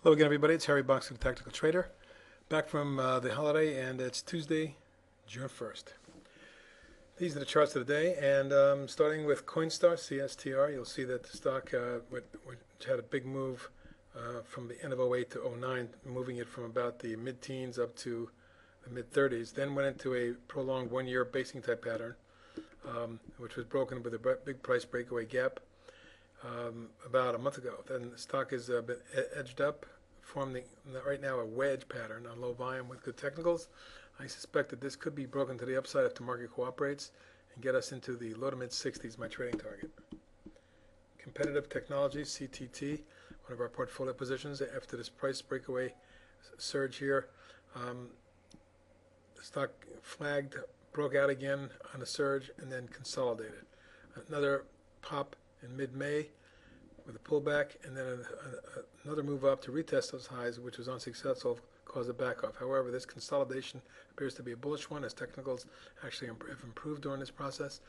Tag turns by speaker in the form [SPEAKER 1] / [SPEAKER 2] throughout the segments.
[SPEAKER 1] Hello again, everybody. It's Harry Boxer, the Tactical Trader, back from the holiday, and it's Tuesday, June 1st. These are the charts of the day, and starting with Coinstar, CSTR, you'll see that the stock which had a big move from the end of '08 to '09, moving it from about the mid-teens up to the mid-30s, then went into a prolonged one-year basing type pattern, which was broken with a big price breakaway gap about a month ago. Then the stock has been edged up, forming right now a wedge pattern on low volume with good technicals. I suspect that this could be broken to the upside if the market cooperates and get us into the low to mid 60s, my trading target. Competitive Technologies, CTT, one of our portfolio positions after this price breakaway surge here. The stock flagged, broke out again on a surge, and then consolidated. Another pop in mid-May with a pullback, and then another move up to retest those highs, which was unsuccessful, caused a back off. However, this consolidation appears to be a bullish one, as technicals actually have improved during this process.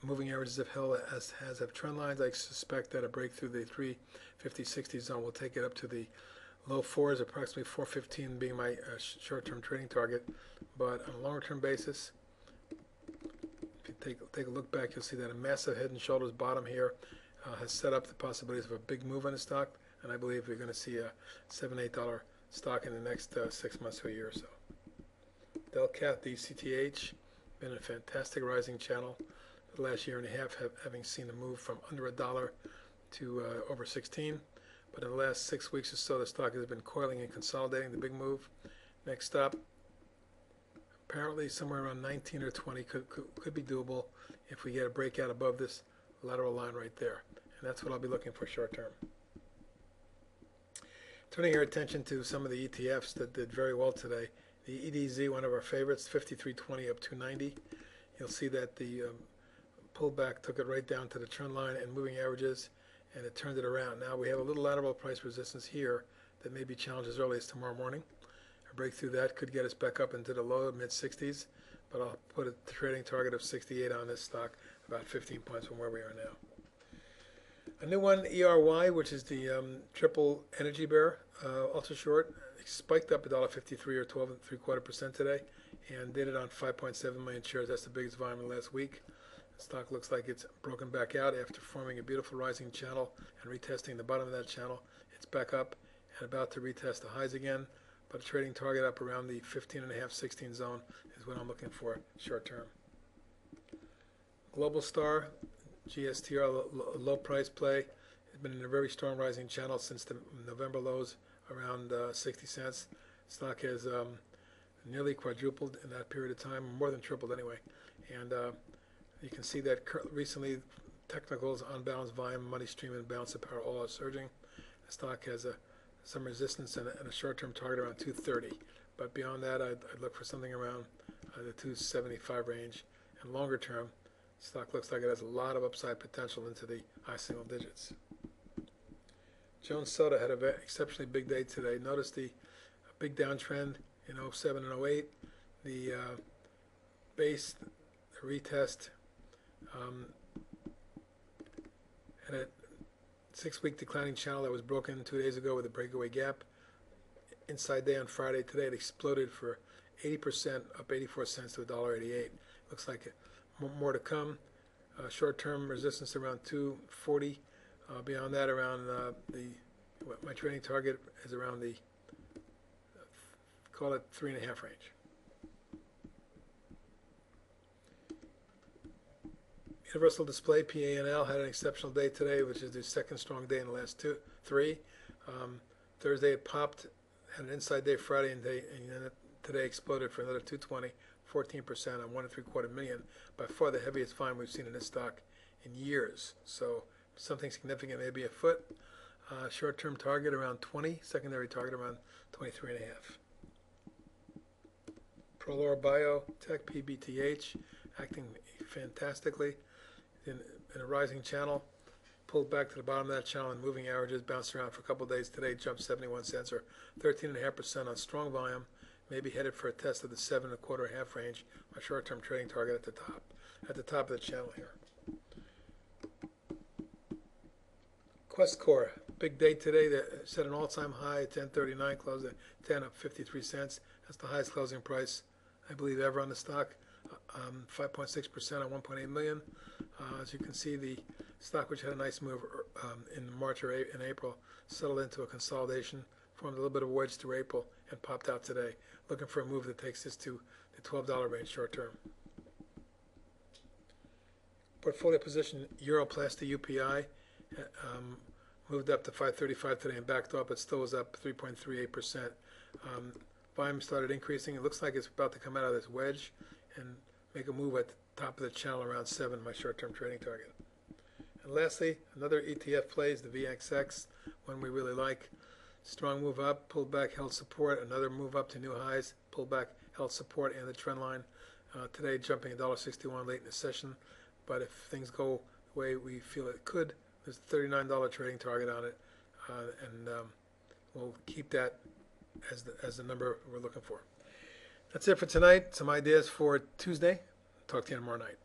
[SPEAKER 1] Moving averages have held as have trend lines. I suspect that a break through the 350-60 zone will take it up to the low fours, approximately 415 being my short-term trading target. But on a longer-term basis, if you take a look back, you'll see that a massive head and shoulders bottom here has set up the possibilities of a big move on the stock, and I believe we're going to see a $7, $8 stock in the next 6 months to a year or so. Delcat, DCTH, been a fantastic rising channel for the last year and a half, having seen a move from under $1 to over 16. But in the last 6 weeks or so, the stock has been coiling and consolidating the big move. Next stop, apparently somewhere around 19 or 20 could be doable if we get a breakout above this lateral line right there. And that's what I'll be looking for short term. Turning our attention to some of the ETFs that did very well today. The EDZ, one of our favorites, 53.20 up 290. You'll see that the pullback took it right down to the trend line and moving averages, and it turned it around. Now we have a little lateral price resistance here that may be challenged as early as tomorrow morning. A breakthrough that could get us back up into the low mid 60s, but I'll put a trading target of 68 on this stock, about 15 points from where we are now. A new one, ERY, which is the triple energy bear, ultra short, spiked up $1.53 or 12.75% today, and did it on 5.7 million shares. That's the biggest volume in the last week. The stock looks like it's broken back out after forming a beautiful rising channel and retesting the bottom of that channel. It's back up and about to retest the highs again, but a trading target up around the 15.5, 16 zone is what I'm looking for short term. Global Star, GSTR, low price play, has been in a very strong rising channel since the November lows around 60 cents. Stock has nearly quadrupled in that period of time, more than tripled anyway. And you can see that recently technicals, unbalanced volume, money stream, and balance of power all are surging. The stock has some resistance and a short-term target around 230. But beyond that, I'd look for something around the 275 range. And longer term, stock looks like it has a lot of upside potential into the high single digits. Jones Soda had an exceptionally big day today. Notice the big downtrend in '07 and '08. The base, the retest, and a 6-week declining channel that was broken 2 days ago with a breakaway gap. Inside day on Friday. Today it exploded for 80%, up 84 cents to $1.88. Looks like more to come. Short-term resistance around 240. Beyond that, around my trading target is around the call it 3.5 range. Universal Display, PANL, had an exceptional day today, which is the second strong day in the last three. Thursday it popped, had an inside day Friday, and then today exploded for another 220, 14% on 1.75 million. By far the heaviest volume we've seen in this stock in years. So something significant may be afoot. Short-term target around 20, secondary target around 23.5. Prolor Biotech, PBTH, acting fantastically in a rising channel. Pulled back to the bottom of that channel and moving averages bounced around for a couple of days. Today jumped 71 cents or 13.5% on strong volume. Maybe headed for a test of the 7.25 range. My short-term trading target at the top of the channel here. Questcore, big day today that set an all-time high at 10:39, closed at 10 up 53 cents. That's the highest closing price, I believe, ever on the stock. 5.6% on 1.8 million. As you can see, the stock, which had a nice move in March or in April, settled into a consolidation, formed a little bit of a wedge through April, and popped out today, looking for a move that takes this to the $12 range short term. Portfolio position Europlasty UPI moved up to 535 today and backed off, but still was up 3.38%. Volume started increasing. It looks like it's about to come out of this wedge and make a move at the top of the channel around 7, my short-term trading target. And lastly, another ETF plays the VXX, one we really like. Strong move up, pulled back, held support. Another move up to new highs, pulled back, held support, and the trend line. Today jumping $1.61 late in the session, but if things go the way we feel it could, there's a $39 trading target on it, and we'll keep that as the number we're looking for. That's it for tonight. Some ideas for Tuesday. Talk to you tomorrow night.